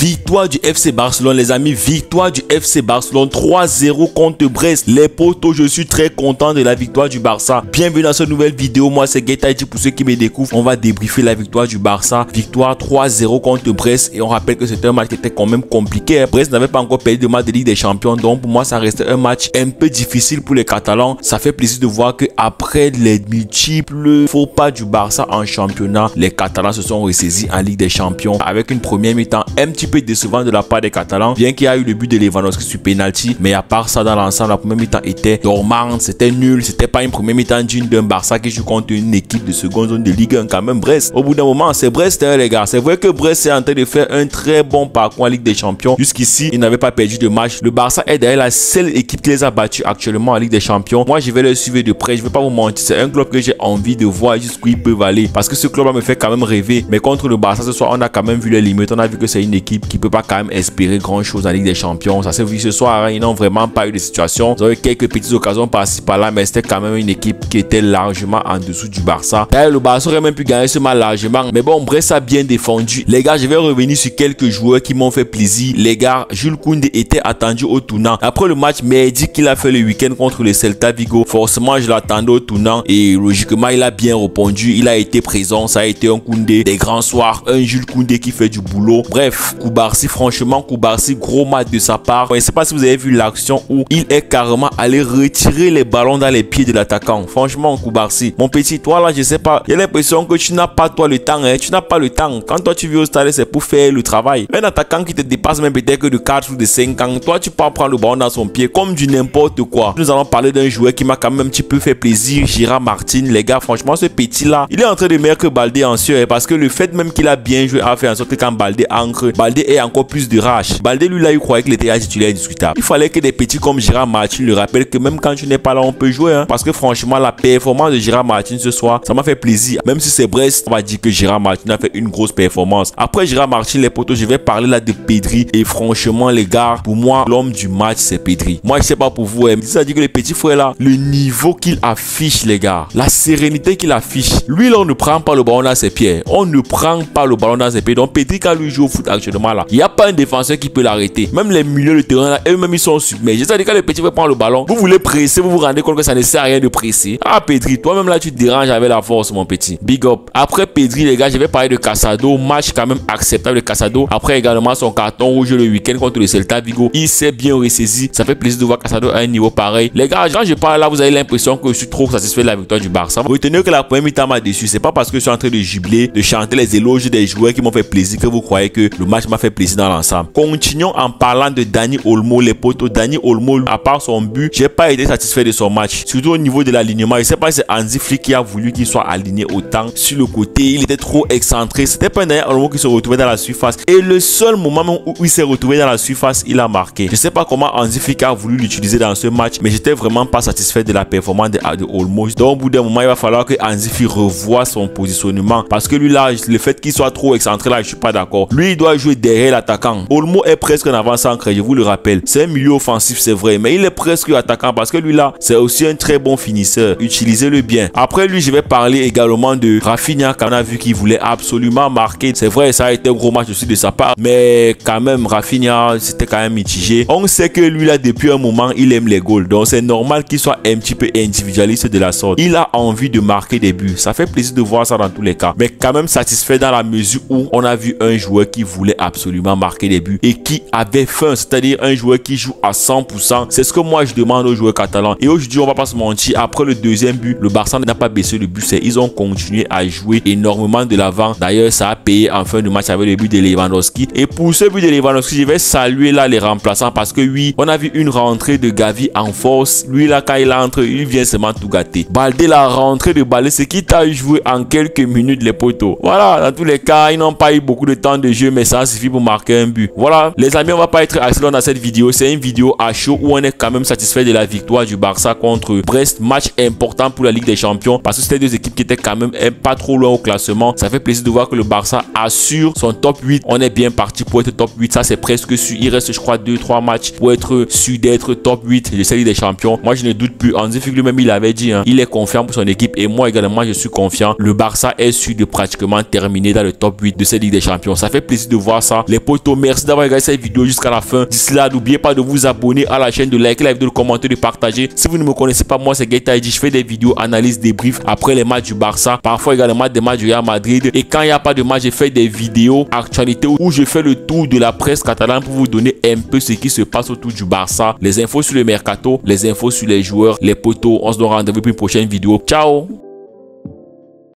Victoire du FC Barcelone, les amis. Victoire du FC Barcelone 3-0 contre Brest. Les potos, je suis très content de la victoire du Barça. Bienvenue dans cette nouvelle vidéo. Moi, c'est Getaiti pour ceux qui me découvrent. On va débriefer la victoire du Barça. Victoire 3-0 contre Brest. Et on rappelle que c'était un match qui était quand même compliqué. Brest n'avait pas encore perdu de match de Ligue des Champions. Donc, pour moi, ça restait un match un peu difficile pour les Catalans. Ça fait plaisir de voir que après les multiples faux pas du Barça en championnat, les Catalans se sont ressaisis en Ligue des Champions avec une première mi-temps un petit peu décevante de la part des Catalans, bien qu'il y a eu le but de Lewandowski sur penalty, mais à part ça, dans l'ensemble, la première mi-temps était dormante, c'était nul, c'était pas une première mi-temps digne d'un Barça qui joue contre une équipe de seconde zone de Ligue 1 quand même. Brest, au bout d'un moment, c'est Brest, les gars. C'est vrai que Brest est en train de faire un très bon parcours en Ligue des Champions. Jusqu'ici, ils n'avaient pas perdu de match. Le Barça est d'ailleurs la seule équipe qui les a battus actuellement en Ligue des Champions. Moi, je vais le suivre de près, je vais pas vous mentir, c'est un club que j'ai envie de voir jusqu'où ils peuvent aller, parce que ce club me fait quand même rêver. Mais contre le Barça ce soir, on a quand même vu les limites. On a vu que c'est une équipe qui peut pas quand même espérer grand chose en Ligue des Champions. Ça s'est vu ce soir, hein. Ils n'ont vraiment pas eu de situation. Ils ont eu quelques petites occasions par-ci par-là, mais c'était quand même une équipe qui était largement en dessous du Barça. D'ailleurs, le Barça aurait même pu gagner ce match largement, mais bon, Brest a bien défendu. Les gars, je vais revenir sur quelques joueurs qui m'ont fait plaisir. Les gars, Jules Koundé était attendu au tournant. Après le match merdi qu'il a fait le week-end contre le Celta Vigo, forcément je l'attendais au tournant et logiquement il a bien répondu. Il a été présent. Ça a été un Koundé des grands soirs, un Jules Koundé qui fait du boulot. Bref, Koubarsi, franchement, Koubarsi, gros match de sa part. Je ne sais pas si vous avez vu l'action où il est carrément allé retirer les ballons dans les pieds de l'attaquant. Franchement, Koubarsi, mon petit, toi là, je sais pas, j'ai l'impression que tu n'as pas toi le temps, hein. Tu n'as pas le temps. Quand toi tu viens au stade, c'est pour faire le travail. Un attaquant qui te dépasse même peut-être que de 4 ou de 5 ans, toi tu peux prendre le ballon dans son pied comme du n'importe quoi. Nous allons parler d'un joueur qui m'a quand même un petit peu fait plaisir, Gérard Martin. Les gars, franchement, ce petit là, il est en train de mettre Baldé en sueur, parce que le fait même qu'il a bien joué a fait en sorte que quand Baldé ancre, Baldé est encore plus de rage. Baldé lui là, il croyait qu'il était titulaire indiscutable. Il fallait que des petits comme Gérard Martin le rappellent que même quand tu n'es pas là, on peut jouer, hein. Parce que franchement, la performance de Gérard Martin ce soir, ça m'a fait plaisir. Même si c'est Brest, on va dire que Gérard Martin a fait une grosse performance. Après Gérard Martin, les potos, je vais parler là de Pedri. Et franchement, les gars, pour moi, l'homme du match, c'est Pedri. Moi, je sais pas pour vous, hein, mais ça dit que les petits frères là, le niveau qu'il affiche, les gars, la sérénité qu'il affiche. Lui, là, on ne prend pas le ballon dans ses pieds. On ne prend pas le ballon dans ses pieds. Donc, Pedri, quand lui joue au foot actuellement là, il n'y a pas un défenseur qui peut l'arrêter. Même les milieux de terrain là, eux-mêmes, ils sont submergés. C'est-à-dire que quand les petits veulent prendre le ballon, vous voulez presser, vous vous rendez compte que ça ne sert à rien de presser. Ah, Pedri, toi-même là, tu te déranges avec la force, mon petit. Big up. Après Pedri, les gars, je vais parler de Casado. Match quand même acceptable de Casado. Après également son carton rouge le week-end contre le Celta Vigo. Il s'est bien ressaisi. Ça fait plaisir de voir Casado à un niveau pareil. Les gars, quand je parle là, vous avez l'impression que je suis trop satisfait de la victoire du Barça. Retenez que la première mi-temps m'a déçu. C'est pas parce que je suis en train de jubiler, de chanter les éloges des joueurs qui m'ont fait plaisir que vous croyez que le match m'a fait plaisir dans l'ensemble. Continuons en parlant de Dani Olmo, les potos. Dani Olmo, à part son but, j'ai pas été satisfait de son match. Surtout au niveau de l'alignement. Je sais pas si c'est Hansi Flick qui a voulu qu'il soit aligné autant sur le côté. Il était trop excentré. C'était pas un Dani Olmo qui se retrouvait dans la surface. Et le seul moment où il s'est retrouvé dans la surface, il a marqué. Je sais pas comment Hansi Flick a voulu l'utiliser dans ce match, mais j'étais vraiment pas satisfait de la performance de Olmo. Donc au bout d'un moment, il va falloir que Hansi Flick revoie son positionnement, parce que lui là, le fait qu'il soit trop excentré là, je suis pas d'accord. Lui, il doit jouer derrière l'attaquant. Olmo est presque un avant-centre, je vous le rappelle. C'est un milieu offensif, c'est vrai, mais il est presque attaquant, parce que lui là, c'est aussi un très bon finisseur. Utilisez-le bien. Après lui, je vais parler également de Rafinha, qu'on a vu qu'il voulait absolument marquer. C'est vrai, ça a été un gros match aussi de sa part, mais quand même, Rafinha, c'était quand même mitigé. On sait que lui là, depuis un moment, il aime les goals, donc c'est normal qu'il soit un petit peu individualiste de la sorte. Il a envie de marquer des buts. Ça fait plaisir de voir ça dans tous les cas, mais quand même satisfait dans la mesure où on a vu un joueur qui voulait absolument marquer des buts et qui avait faim, c'est-à-dire un joueur qui joue à 100%. C'est ce que moi je demande aux joueurs catalans. Et aujourd'hui, on va pas se mentir, après le deuxième but, le Barça n'a pas baissé le but, ils ont continué à jouer énormément de l'avant. D'ailleurs, ça a payé en fin de match avec le but de Lewandowski. Et pour ce but de Lewandowski, je vais saluer là les remplaçants, parce que oui, on a vu une rentrée de Gavi en force. Lui là, quand il entre, il vient seulement tout gâter. Baldé, la rentrée de Baldé, c'est qui t'a joué en quelques minutes les potos. Voilà, dans tous les cas, ils n'ont pas eu beaucoup de temps de jeu, mais ça suffit pour marquer un but. Voilà, les amis, on va pas être assez long dans cette vidéo. C'est une vidéo à chaud où on est quand même satisfait de la victoire du Barça contre Brest. Match important pour la Ligue des Champions, parce que c'était deux équipes qui étaient quand même pas trop loin au classement. Ça fait plaisir de voir que le Barça assure son top 8. On est bien parti pour être top 8. Ça, c'est presque sûr. Il reste, je crois, 2-3 matchs pour être sûr d'être top 8 de cette Ligue des Champions. Moi, je ne doute plus. Hansi Flick lui-même, il avait dit, hein, il est confiant pour son équipe, et moi également, je suis confiant. Le Barça est sûr de pratiquement terminer dans le top 8 de cette Ligue des Champions. Ça fait plaisir de voir ça. Barça. Les potos, merci d'avoir regardé cette vidéo jusqu'à la fin. D'ici là, n'oubliez pas de vous abonner à la chaîne, de liker la vidéo, de commenter, de partager. Si vous ne me connaissez pas, moi c'est GatorID. Je fais des vidéos, analyse, débrief après les matchs du Barça, parfois également des matchs du Real Madrid. Et quand il n'y a pas de match, je fais des vidéos actualités où je fais le tour de la presse catalane pour vous donner un peu ce qui se passe autour du Barça, les infos sur le mercato, les infos sur les joueurs, les potos. On se donne rendez-vous pour une prochaine vidéo. Ciao.